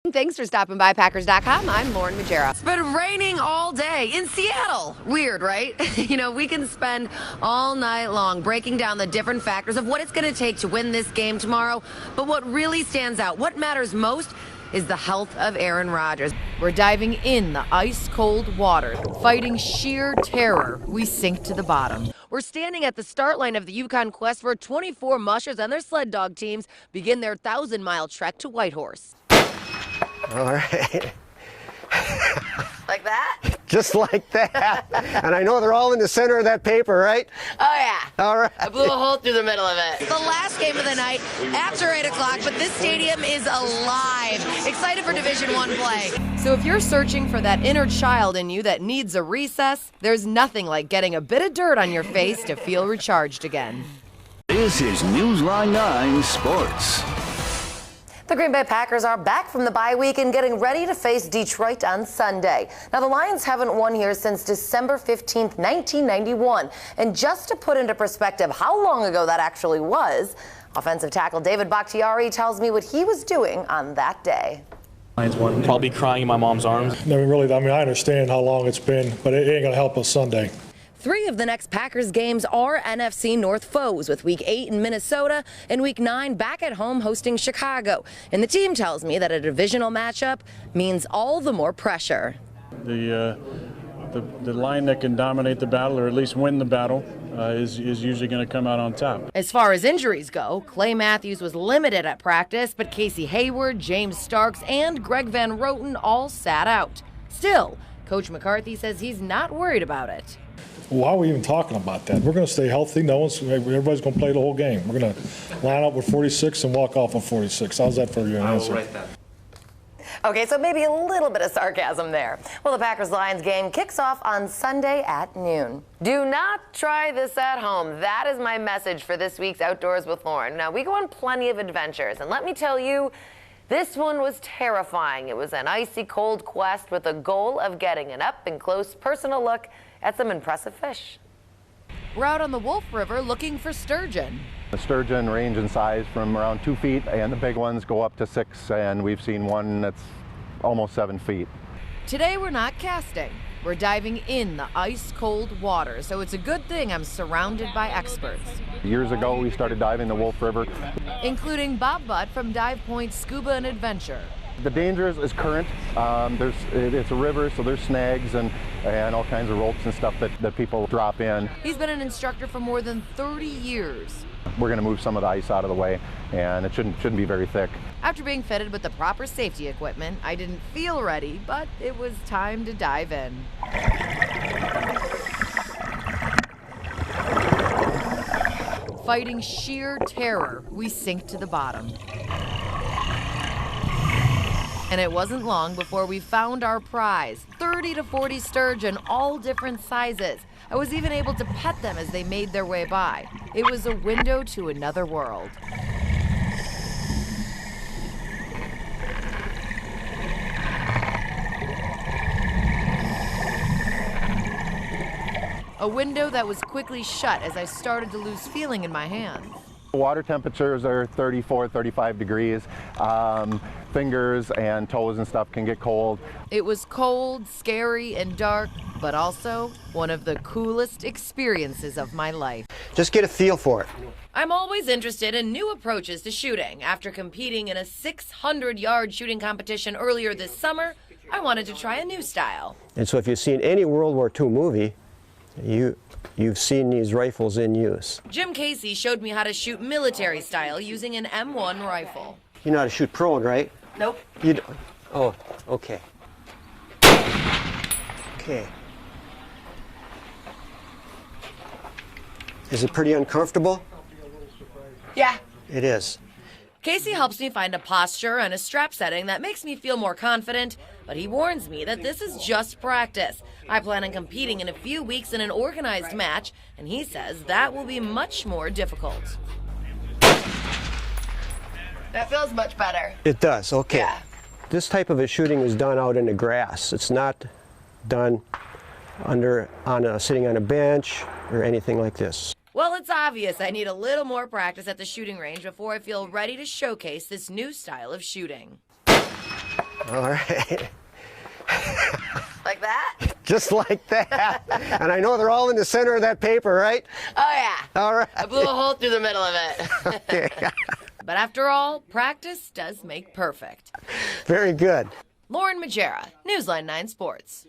Thanks for stopping by Packers.com. I'm Lauren Magiera. It's been raining all day in Seattle. Weird, right? We can spend all night long breaking down the different factors of what it's going to take to win this game tomorrow. But what really stands out, what matters most, is the health of Aaron Rodgers. We're diving in the ice-cold water, fighting sheer terror. We sink to the bottom. We're standing at the start line of the Yukon Quest where 24 mushers and their sled dog teams begin their 1,000-mile trek to Whitehorse. All right. Like that? Just like that. And I know they're all in the center of that paper, right? Oh, yeah. All right. I blew a hole through the middle of it. The last game of the night after 8 o'clock, but this stadium is alive. Excited for Division I play. So if you're searching for that inner child in you that needs a recess, there's nothing like getting a bit of dirt on your face to feel recharged again. This is Newsline 9 Sports. The Green Bay Packers are back from the bye week and getting ready to face Detroit on Sunday. Now, the Lions haven't won here since December 15th, 1991. And just to put into perspective how long ago that actually was, offensive tackle David Bakhtiari tells me what he was doing on that day. Lions won. Probably crying in my mom's arms. I understand how long it's been, but it ain't going to help us Sunday. 3 of the next Packers games are NFC North foes, with Week 8 in Minnesota and Week 9 back at home hosting Chicago. And the team tells me that a divisional matchup means all the more pressure. The line that can dominate the battle, or at least win the battle, is usually going to come out on top. As far as injuries go, Clay Matthews was limited at practice, but Casey Hayward, James Starks, and Greg Van Roten all sat out. Still, Coach McCarthy says he's not worried about it. Why are we even talking about that? We're going to stay healthy. Everybody's going to play the whole game. We're going to line up with 46 and walk off with 46. How's that for your answer? I will write that. Okay, so maybe a little bit of sarcasm there. Well, the Packers-Lions game kicks off on Sunday at noon. Do not try this at home. That is my message for this week's Outdoors with Lauren. Now, we go on plenty of adventures, and let me tell you, this one was terrifying. It was an icy cold quest with the goal of getting an up-and-close personal look at some impressive fish. We're out on the Wolf River looking for sturgeon. The sturgeon range in size from around 2 feet, and the big ones go up to 6, and we've seen one that's almost 7 feet. Today we're not casting. We're diving in the ice-cold water, so it's a good thing I'm surrounded by experts. Years ago, we started diving the Wolf River, including Bob Butt from Dive Point Scuba and Adventure. The danger is current. It's a river, so there's snags and all kinds of ropes and stuff that people drop in. He's been an instructor for more than 30 years. We're going to move some of the ice out of the way, and it shouldn't be very thick. After being fitted with the proper safety equipment, I didn't feel ready, but it was time to dive in. Fighting sheer terror, we sink to the bottom. And it wasn't long before we found our prize, 30 to 40 sturgeon, all different sizes. I was even able to pet them as they made their way by. It was a window to another world. A window that was quickly shut as I started to lose feeling in my hands. Water temperatures are 34, 35 degrees. Fingers and toes and stuff can get cold. It was cold, scary, and dark, but also one of the coolest experiences of my life. Just get a feel for it. I'm always interested in new approaches to shooting. After competing in a 600-yard shooting competition earlier this summer, I wanted to try a new style. And so if you've seen any World War II movie, you've seen these rifles in use. Jim Casey showed me how to shoot military style using an M1 rifle. You know how to shoot prone, right? Nope. You don't. Oh, okay. Okay. Is it pretty uncomfortable? Yeah. It is. Casey helps me find a posture and a strap setting that makes me feel more confident, but he warns me that this is just practice. I plan on competing in a few weeks in an organized match, and he says that will be much more difficult. That feels much better. It does, okay. Yeah. This type of a shooting is done out in the grass. It's not done sitting on a bench or anything like this. Well, it's obvious I need a little more practice at the shooting range before I feel ready to showcase this new style of shooting. All right. Like that? Just like that. And I know they're all in the center of that paper, right? Oh, yeah. All right. I blew a hole through the middle of it. But after all, practice does make perfect. Very good. Lauren Magiera, Newsline 9 Sports.